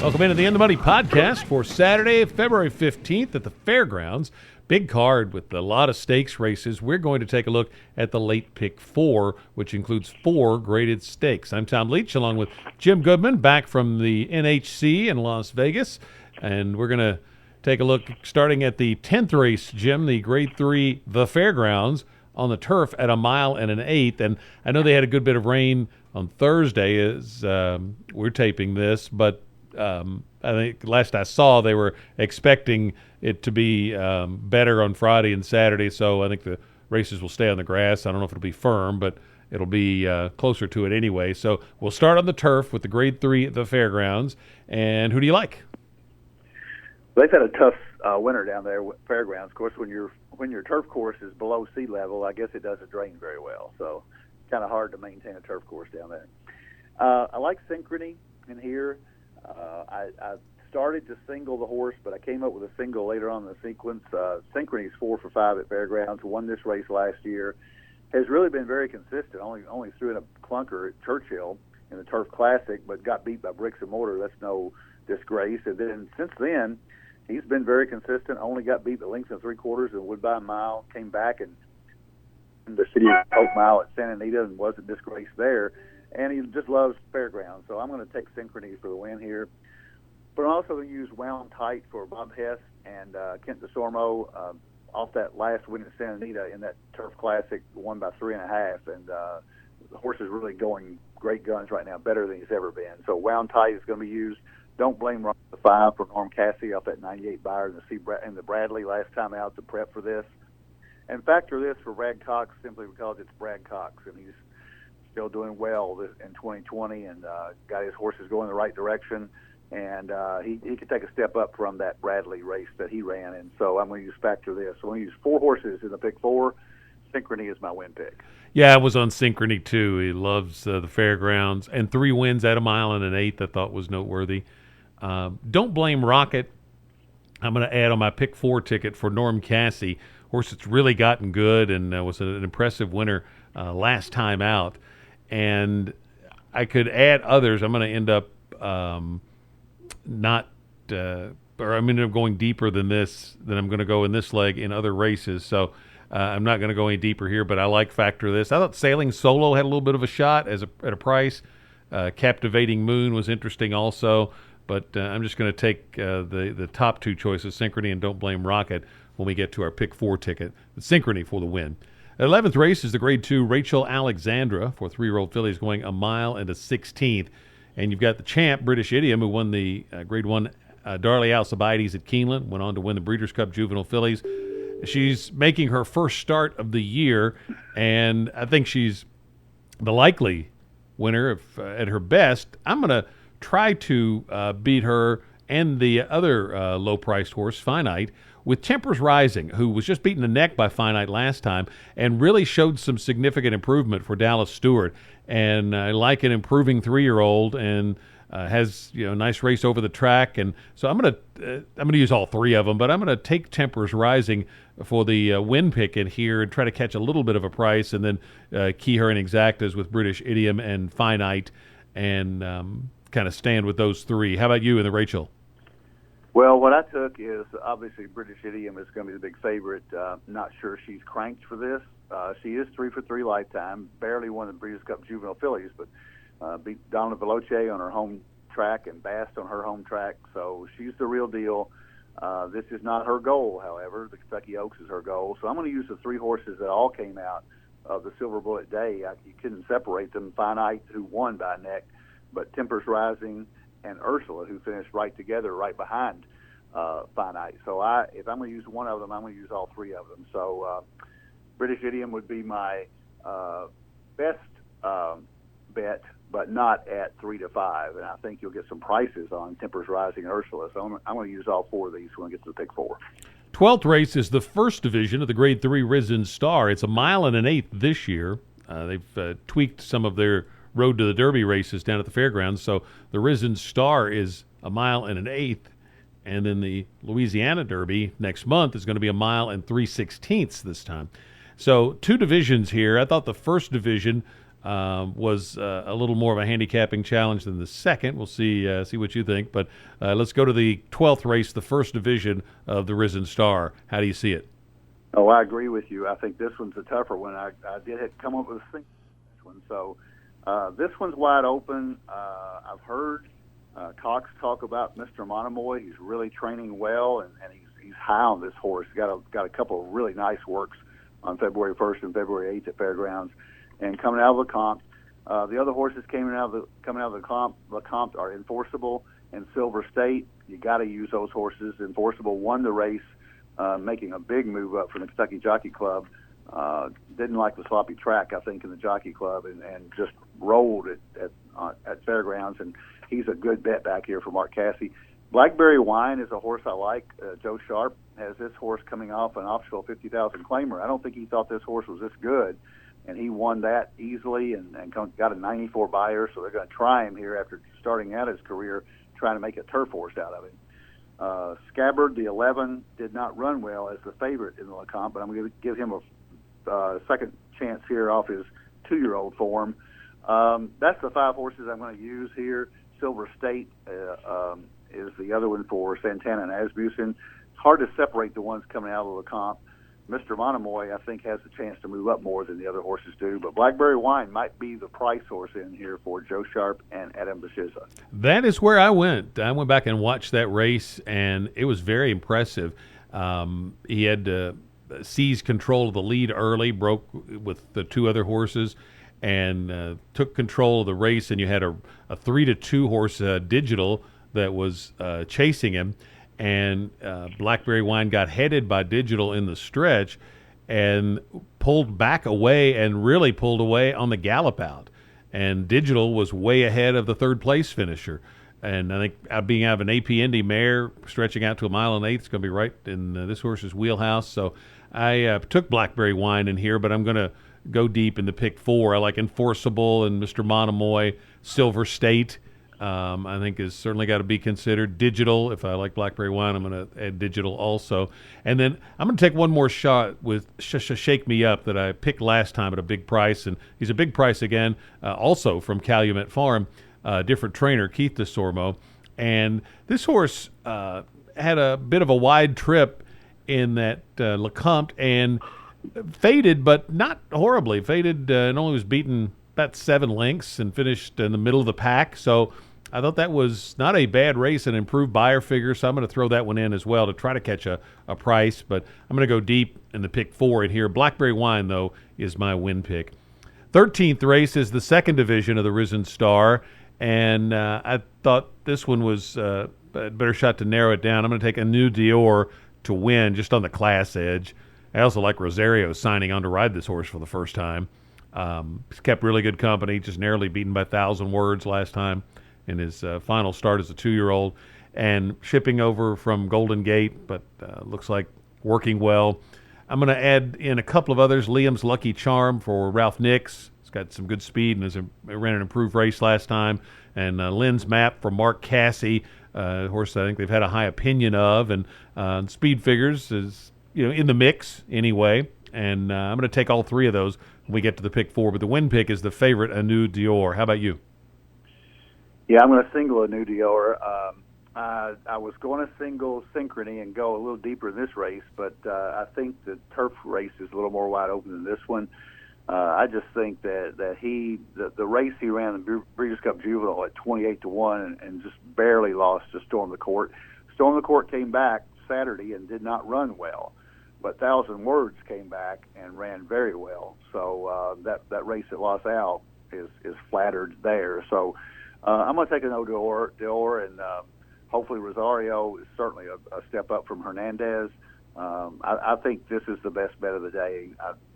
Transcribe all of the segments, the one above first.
Welcome into the In the Money podcast for Saturday, February 15th at the Fairgrounds. Big card with a lot of stakes races. We're going to take a look at the late pick 4, which includes 4 graded stakes. I'm Tom Leach along with Jim Goodman back from the NHC in Las Vegas. And we're going to take a look starting at the 10th race, Jim, the grade 3, the Fairgrounds on the turf at a mile and an eighth. And I know they had a good bit of rain on Thursday as we're taping this, but I think last I saw they were expecting it to be better on Friday and Saturday, so I think the races will stay on the grass. I don't know if it'll be firm, but it'll be closer to it anyway. So we'll start on the turf with the grade 3 at the Fairgrounds. And who do you like? They've had a tough winter down there with Fairgrounds. Of course, when your turf course is below sea level, I guess it doesn't drain very well. So kind of hard to maintain a turf course down there. I like Synchrony in here. I started to single the horse, but I came up with a single later on in the sequence. Synchrony's 4 for 5 at Fairgrounds, won this race last year, has really been very consistent. Only threw in a clunker at Churchill in the Turf Classic, but got beat by Bricks and Mortar. That's no disgrace. And then since then, he's been very consistent. Only got beat by length and 3/4 and Woodbine Mile. Came back and the City of Hope Mile at Santa Anita and wasn't disgraced there. And he just loves Fairgrounds, so I'm going to take Synchrony for the win here. But I'm also going to use Wound Tight for Bob Hess and Kent DeSormo off that last win at Santa Anita in that Turf Classic, won by 3.5. And the horse is really going great guns right now, better than he's ever been. So Wound Tight is going to be used. Don't Blame Rock the 5 for Norm Cassie off that 98 buyer in the Bradley last time out to prep for this. And factor this for Brad Cox simply because it's Brad Cox, and he's still doing well in 2020 and got his horses going in the right direction. And he could take a step up from that Bradley race that he ran. And so I'm going to factor this. So I'm going to use 4 horses in the pick 4. Synchrony is my win pick. Yeah, I was on Synchrony too. He loves the Fairgrounds. And 3 wins at a mile and an eighth I thought was noteworthy. Don't Blame Rocket. I'm going to add on my pick 4 ticket for Norm Cassie. Horse that's really gotten good and was an impressive winner last time out. And I could add others. I'm going to end up I'm going to going deeper than this, than I'm going to go in this leg in other races. So I'm not going to go any deeper here, but I like factor this. I thought Sailing Solo had a little bit of a shot at a price. Captivating Moon was interesting also, but I'm just going to take the top 2 choices, Synchrony and Don't Blame Rocket, when we get to our pick 4 ticket. The Synchrony for the win. 11th race is the grade 2 Rachel Alexandra for 3-year-old fillies going a mile and a 16th. And you've got the champ, British Idiom, who won the grade 1 Darley Alcibiades at Keeneland, went on to win the Breeders' Cup Juvenile Fillies. She's making her first start of the year, and I think she's the likely winner at her best. I'm going to try to beat her and the other low-priced horse, Finite, with Tempers Rising, who was just beaten the neck by Finite last time and really showed some significant improvement for Dallas Stewart. And I like an improving 3-year-old and has a nice race over the track. And so I'm going to use all 3 of them, but I'm going to take Tempers Rising for the win pick in here and try to catch a little bit of a price, and then key her in exactas with British Idiom and Finite, and kind of stand with those 3. How about you in the Rachel? Well, what I took is obviously British Idiom is going to be the big favorite. Not sure she's cranked for this. She is 3 for 3 lifetime. Barely won the Breeders' Cup Juvenile Fillies, but beat Donna Veloce on her home track and Bast on her home track. So she's the real deal. This is not her goal, however. The Kentucky Oaks is her goal. So I'm going to use the 3 horses that all came out of the Silver Bullet Day. You couldn't separate them. Finite, who won by a neck, but Tempers Rising and Ursula, who finished right together, right behind Finite. So if I'm going to use one of them, I'm going to use all 3 of them. So British Idiom would be my best bet, but not at 3 to 5. And I think you'll get some prices on Tempers Rising and Ursula. So I'm going to use all 4 of these when we get to the pick 4. 12th race is the first division of the Grade 3 Risen Star. It's a mile and an eighth this year. They've tweaked some of their Road to the Derby races down at the fairgrounds. So the Risen Star is a mile and an eighth. And then the Louisiana Derby next month is going to be a mile and 3/16 this time. So 2 divisions here. I thought the first division was a little more of a handicapping challenge than the second. We'll see what you think. But let's go to the 12th race, the first division of the Risen Star. How do you see it? Oh, I agree with you. I think this one's a tougher one. I did come up with a single this one. So this one's wide open. I've heard Cox talk about Mr. Monomoy. He's really training well, and he's high on this horse. He's got a couple of really nice works on February 1st and February 8th at Fairgrounds. And coming out of Lecomte, the other horses coming out of the Lecomte are Enforceable and Silver State. You got to use those horses. Enforceable won the race, making a big move up from the Kentucky Jockey Club. Didn't like the sloppy track, I think, in the Jockey Club, and just rolled at Fairgrounds. And he's a good bet back here for Mark Casse. Blackberry Wine is a horse I like. Joe Sharp has this horse coming off an optional 50,000 claimer. I don't think he thought this horse was this good, and he won that easily and got a 94 buyer. So they're going to try him here after starting out his career, trying to make a turf horse out of him. Scabbard, the 11, did not run well as the favorite in the Lecomte, but I'm going to give him a second chance here off his 2-year-old form. That's the 5 horses I'm going to use here. Silver State is the other one for Santana and Asmussen. It's hard to separate the ones coming out of Lecomte. Mr. Monomoy, I think, has a chance to move up more than the other horses do, but Blackberry Wine might be the price horse in here for Joe Sharp and Adam Beschizza. That is where I went. I went back and watched that race, and it was very impressive. He had seized control of the lead early, broke with the 2 other horses, and took control of the race, and you had a 3-2 horse, Digital, that was chasing him. And Blackberry Wine got headed by Digital in the stretch and pulled back away and really pulled away on the gallop out. And Digital was way ahead of the 3rd place finisher. And I think being out of an AP Indy mare stretching out to 1 1/8 miles, it's going to be right in this horse's wheelhouse. So I took Blackberry Wine in here, but I'm going to go deep in the pick 4. I like Enforceable and Mr. Monomoy. Silver State, I think, is certainly got to be considered. Digital, if I like Blackberry Wine, I'm going to add Digital also. And then I'm going to take one more shot with Shake Me Up that I picked last time at a big price, and he's a big price again, also from Calumet Farm, different trainer, Keith DeSormo. And this horse had a bit of a wide trip in that Lecomte and faded, but not horribly. Faded and only was beaten about 7 lengths and finished in the middle of the pack. So I thought that was not a bad race and improved buyer figure. So I'm going to throw that one in as well to try to catch a price. But I'm going to go deep in the pick 4 in here. Blackberry Wine, though, is my win pick. 13th race is the second division of the Risen Star. And I thought this one was a better shot to narrow it down. I'm going to take a New Dior to win just on the class edge. I also like Rosario signing on to ride this horse for the first time. He's kept really good company, just narrowly beaten by 1,000 words last time in his final start as a 2-year-old, and shipping over from Golden Gate, but looks like working well. I'm going to add in a couple of others. Liam's Lucky Charm for Ralph Nix. He's got some good speed and ran an improved race last time. And Lynn's Map for Mark Casse, a horse I think they've had a high opinion of, and Speed Figures is in the mix anyway. And I'm going to take all 3 of those when we get to the pick 4. But the win pick is the favorite, A New Dior. How about you? Yeah, I'm going to single A New Dior. I was going to single Synchrony and go a little deeper in this race, but I think the turf race is a little more wide open than this one. I just think that the race he ran in the Breeders' Cup Juvenile at 28-1 and just barely lost to Storm the Court. Storm the Court came back Saturday and did not run well. But 1,000 Words came back and ran very well. So that race at Los Al is flattered there. So I'm going to take an Dior, and hopefully Rosario is certainly a step up from Hernandez. I think this is the best bet of the day.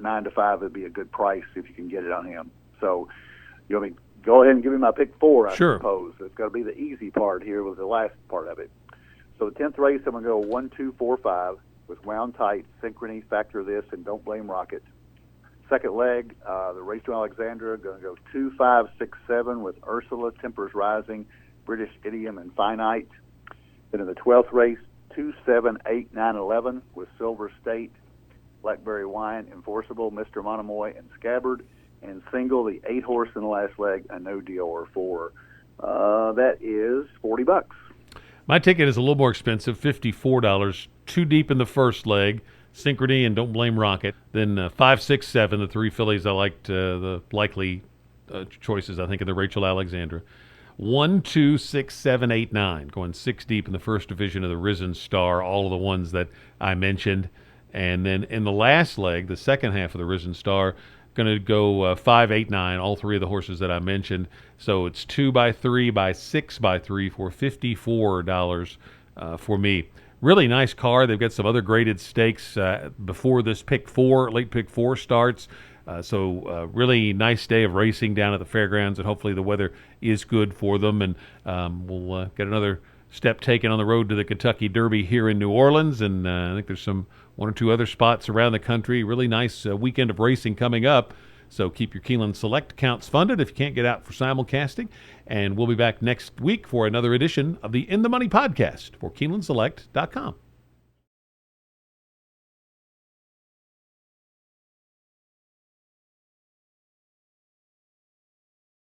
9-5 would be a good price if you can get it on him. So you want me go ahead and give me my pick 4, I suppose. It's going to be the easy part here with the last part of it. So the 10th race, I'm going to go 1, 2, 4, 5. With Wound Tight, Synchrony, Factor This, and Don't Blame Rocket. Second leg, the race to Alexandra, going to go 2, 5, 6, 7 with Ursula, Tempers Rising, British Idiom, and Finite. Then in the 12th race, 2, 7, 8, 9, 11 with Silver State, Blackberry Wine, Enforceable, Mr. Monomoy, and Scabbard. and single, the 8 horse in the last leg, a no Dior for that is $40. My ticket is a little more expensive, $54. Too deep in the first leg, Synchrony and Don't Blame Rocket. Then 5, 6, 7, the 3 fillies I liked, the likely choices, I think, in the Rachel Alexandra. 1, 2, 6, 7, 8, 9, going 6 deep in the first division of the Risen Star, all of the ones that I mentioned. And then in the last leg, the second half of the Risen Star, going to go 5, 8, 9, all 3 of the horses that I mentioned. So it's 2 by 3 by 6 by 3 for $54 for me. Really nice car. They've got some other graded stakes before this late pick 4 starts. So really nice day of racing down at the fairgrounds, and hopefully the weather is good for them. And we'll get another step taken on the road to the Kentucky Derby here in New Orleans. And I think there's one or two other spots around the country. Really nice weekend of racing coming up. So keep your Keeneland Select accounts funded if you can't get out for simulcasting. And we'll be back next week for another edition of the In the Money podcast for KeenelandSelect.com.